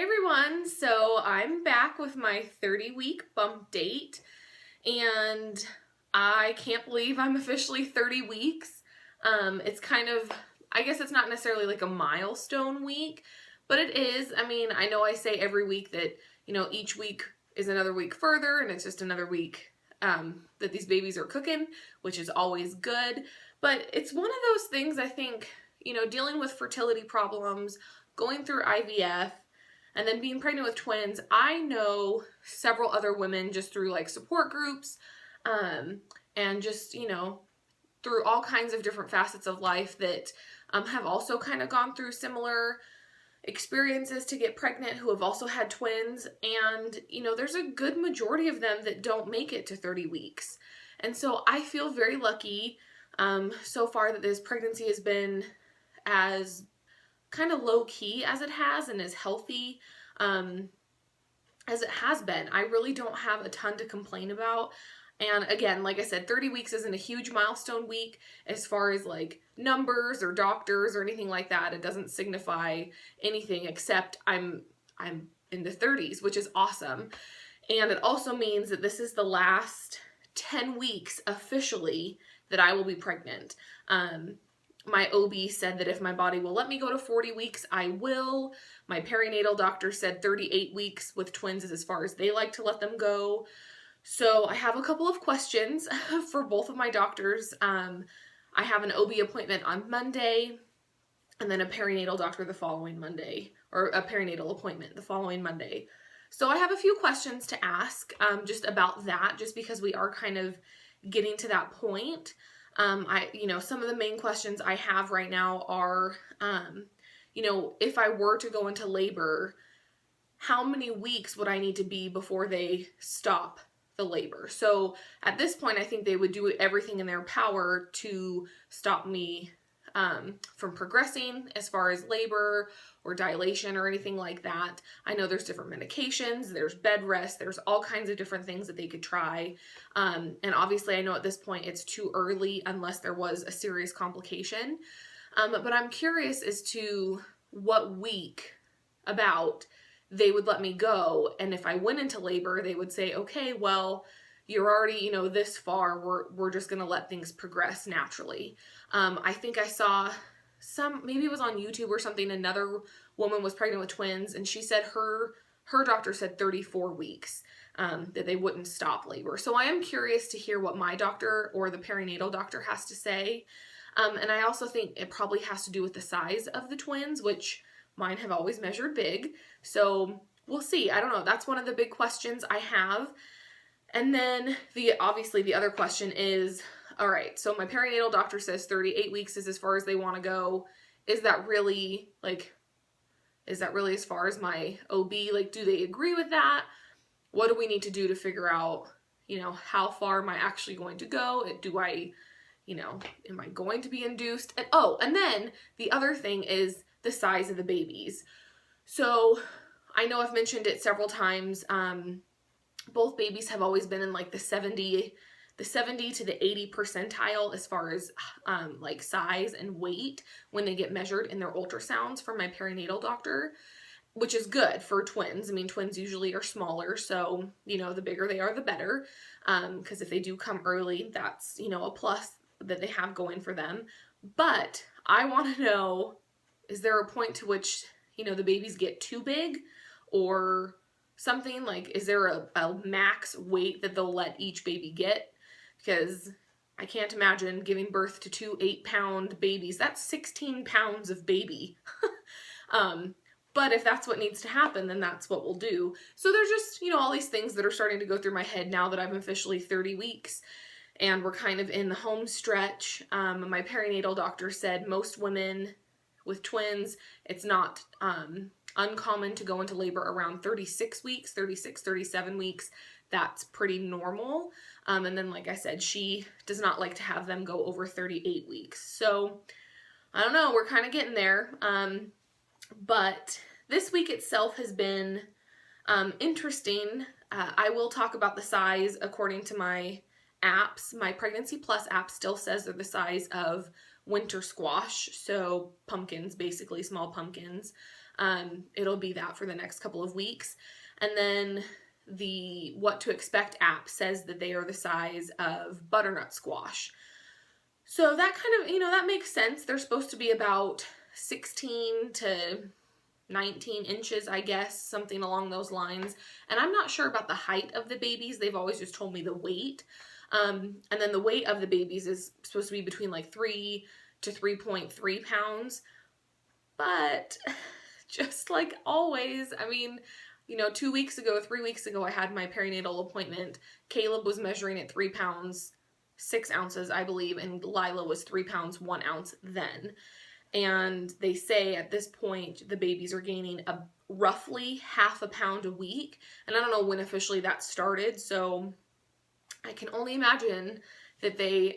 Hey everyone, so I'm back with my 30-week bump date, and I can't believe I'm officially 30 weeks. It's kind of, I guess it's not necessarily like a milestone week, but it is. I mean, I know I say every week that, each week is another week further, and it's just another week that these babies are cooking, which is always good. But it's one of those things, I think, dealing with fertility problems, going through IVF, and then being pregnant with twins. I know several other women just through like support groups, and just, through all kinds of different facets of life that have also kind of gone through similar experiences to get pregnant, who have also had twins. And, there's a good majority of them that don't make it to 30 weeks. And so I feel very lucky so far that this pregnancy has been as kind of low key as it has and as healthy as it has been. I really don't have a ton to complain about. And again, like I said, 30 weeks isn't a huge milestone week as far as like numbers or doctors or anything like that. It doesn't signify anything except I'm in the 30s, which is awesome. And it also means that this is the last 10 weeks officially that I will be pregnant. My OB said that if my body will let me go to 40 weeks, I will. My perinatal doctor said 38 weeks with twins is as far as they like to let them go. So I have a couple of questions for both of my doctors. I have an OB appointment on Monday, and then a perinatal doctor the following Monday, or a perinatal appointment the following Monday. So I have a few questions to ask just about that, just because we are kind of getting to that point. Some of the main questions I have right now are, if I were to go into labor, how many weeks would I need to be before they stop the labor? So at this point, I think they would do everything in their power to stop me from progressing as far as labor or dilation or anything like that. I know there's different medications, there's bed rest, there's all kinds of different things that they could try. And obviously I know at this point it's too early unless there was a serious complication. But I'm curious as to what week about they would let me go. And if I went into labor, they would say, okay, well, you're already, this far, we're just going to let things progress naturally. I think I saw maybe it was on YouTube or something, another woman was pregnant with twins, and she said her doctor said 34 weeks, that they wouldn't stop labor. So I am curious to hear what my doctor or the perinatal doctor has to say. And I also think it probably has to do with the size of the twins, which mine have always measured big. So we'll see. I don't know. That's one of the big questions I have. And then obviously the other question is, all right, so my perinatal doctor says 38 weeks is as far as they want to go. Is that really as far as my OB? Like, do they agree with that? What do we need to do to figure out, how far am I actually going to go? Am I going to be induced? And then the other thing is the size of the babies. So I know I've mentioned it several times. Both babies have always been in like the 70 to the 80 percentile as far as like size and weight when they get measured in their ultrasounds from my perinatal doctor, which is good for twins. I mean, twins usually are smaller, so, the bigger they are, the better. Because if they do come early, that's, a plus that they have going for them. But I want to know, is there a point to which, the babies get too big or something? Like, is there a max weight that they'll let each baby get? Because I can't imagine giving birth to 2 8-pound babies. That's 16 pounds of baby. But if that's what needs to happen, then that's what we'll do. So there's just, all these things that are starting to go through my head now that I'm officially 30 weeks. And we're kind of in the home stretch. My perinatal doctor said most women with twins, it's not uncommon to go into labor around 36 weeks, 36, 37 weeks. That's pretty normal. And then, like I said, she does not like to have them go over 38 weeks. So I don't know, we're kind of getting there. But this week itself has been interesting. I will talk about the size according to my apps. My Pregnancy Plus app still says they're the size of winter squash, so pumpkins, basically small pumpkins. it'll be that for the next couple of weeks. And then the What to Expect app says that they are the size of butternut squash. So that kind of, that makes sense. They're supposed to be about 16 to 19 inches, I guess, something along those lines. And I'm not sure about the height of the babies. They've always just told me the weight. And then the weight of the babies is supposed to be between like 3 to 3.3 pounds. But just like always, I mean, 3 weeks ago, I had my perinatal appointment. Caleb was measuring at 3 pounds, 6 ounces, I believe, and Lila was 3 pounds, 1 ounce then. And they say at this point, the babies are gaining roughly half a pound a week. And I don't know when officially that started, so I can only imagine that they,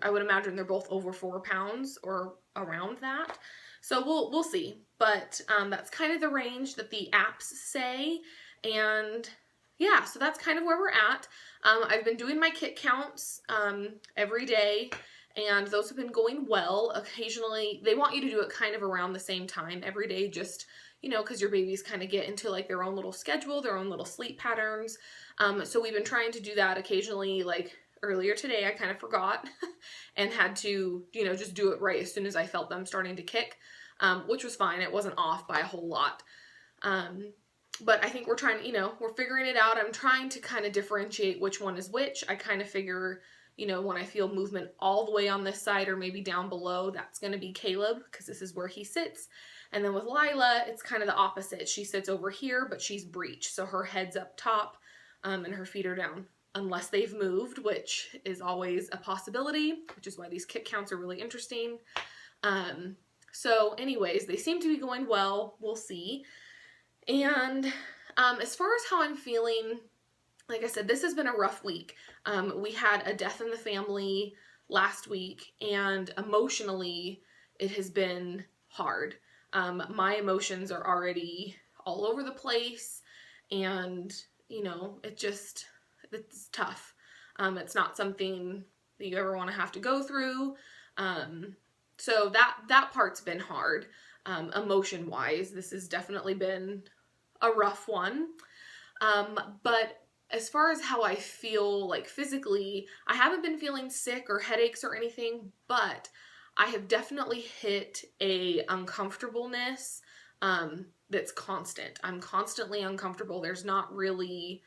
I would imagine they're both over 4 pounds or around that. So we'll see. But that's kind of the range that the apps say. And yeah, so that's kind of where we're at. I've been doing my kit counts every day, and those have been going well. Occasionally, they want you to do it kind of around the same time every day, just, because your babies kind of get into like their own little schedule, their own little sleep patterns. So we've been trying to do that occasionally. Like earlier today, I kind of forgot and had to, just do it right as soon as I felt them starting to kick, which was fine. It wasn't off by a whole lot. But I think we're trying, we're figuring it out. I'm trying to kind of differentiate which one is which. I kind of figure, when I feel movement all the way on this side or maybe down below, that's going to be Caleb, because this is where he sits. And then with Lila, it's kind of the opposite. She sits over here, but she's breech. So her head's up top, and her feet are down, unless they've moved, which is always a possibility, which is why these kit counts are really interesting. So anyways, they seem to be going well. We'll see. And as far as how I'm feeling, like I said, this has been a rough week. We had a death in the family last week, and emotionally, it has been hard. My emotions are already all over the place, and, it's tough. It's not something that you ever want to have to go through. So that part's been hard. Emotion-wise, this has definitely been a rough one. But as far as how I feel, like physically, I haven't been feeling sick or headaches or anything, but I have definitely hit a uncomfortableness that's constant. I'm constantly uncomfortable. There's not really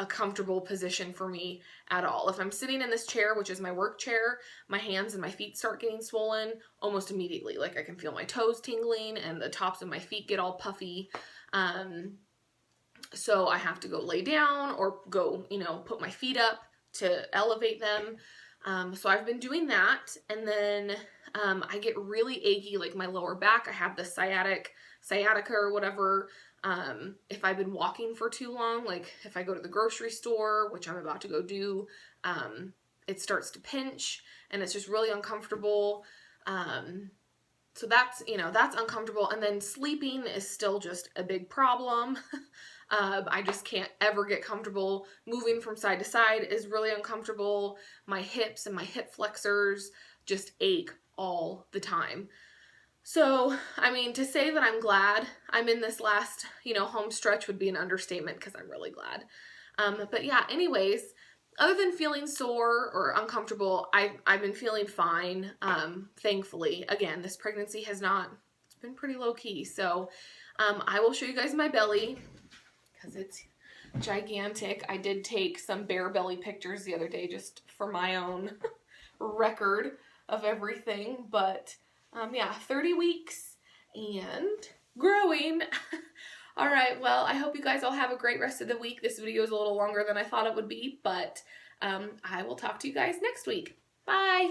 a comfortable position for me at all. If I'm sitting in this chair, which is my work chair, my hands and my feet start getting swollen almost immediately. Like I can feel my toes tingling and the tops of my feet get all puffy. So I have to go lay down or go, put my feet up to elevate them. So I've been doing that. And then I get really achy, like my lower back. I have the sciatica or whatever. If I've been walking for too long, like if I go to the grocery store, which I'm about to go do, it starts to pinch and it's just really uncomfortable. So that's uncomfortable. And then sleeping is still just a big problem. I just can't ever get comfortable. Moving from side to side is really uncomfortable. My hips and my hip flexors just ache all the time. So, I mean, to say that I'm glad I'm in this last, home stretch would be an understatement, because I'm really glad. But yeah, anyways, other than feeling sore or uncomfortable, I've been feeling fine, thankfully. Again, this pregnancy it's been pretty low key. So, I will show you guys my belly, because it's gigantic. I did take some bare belly pictures the other day just for my own record of everything. But, yeah, 30 weeks and growing. All right, well, I hope you guys all have a great rest of the week. This video is a little longer than I thought it would be, but I will talk to you guys next week. Bye!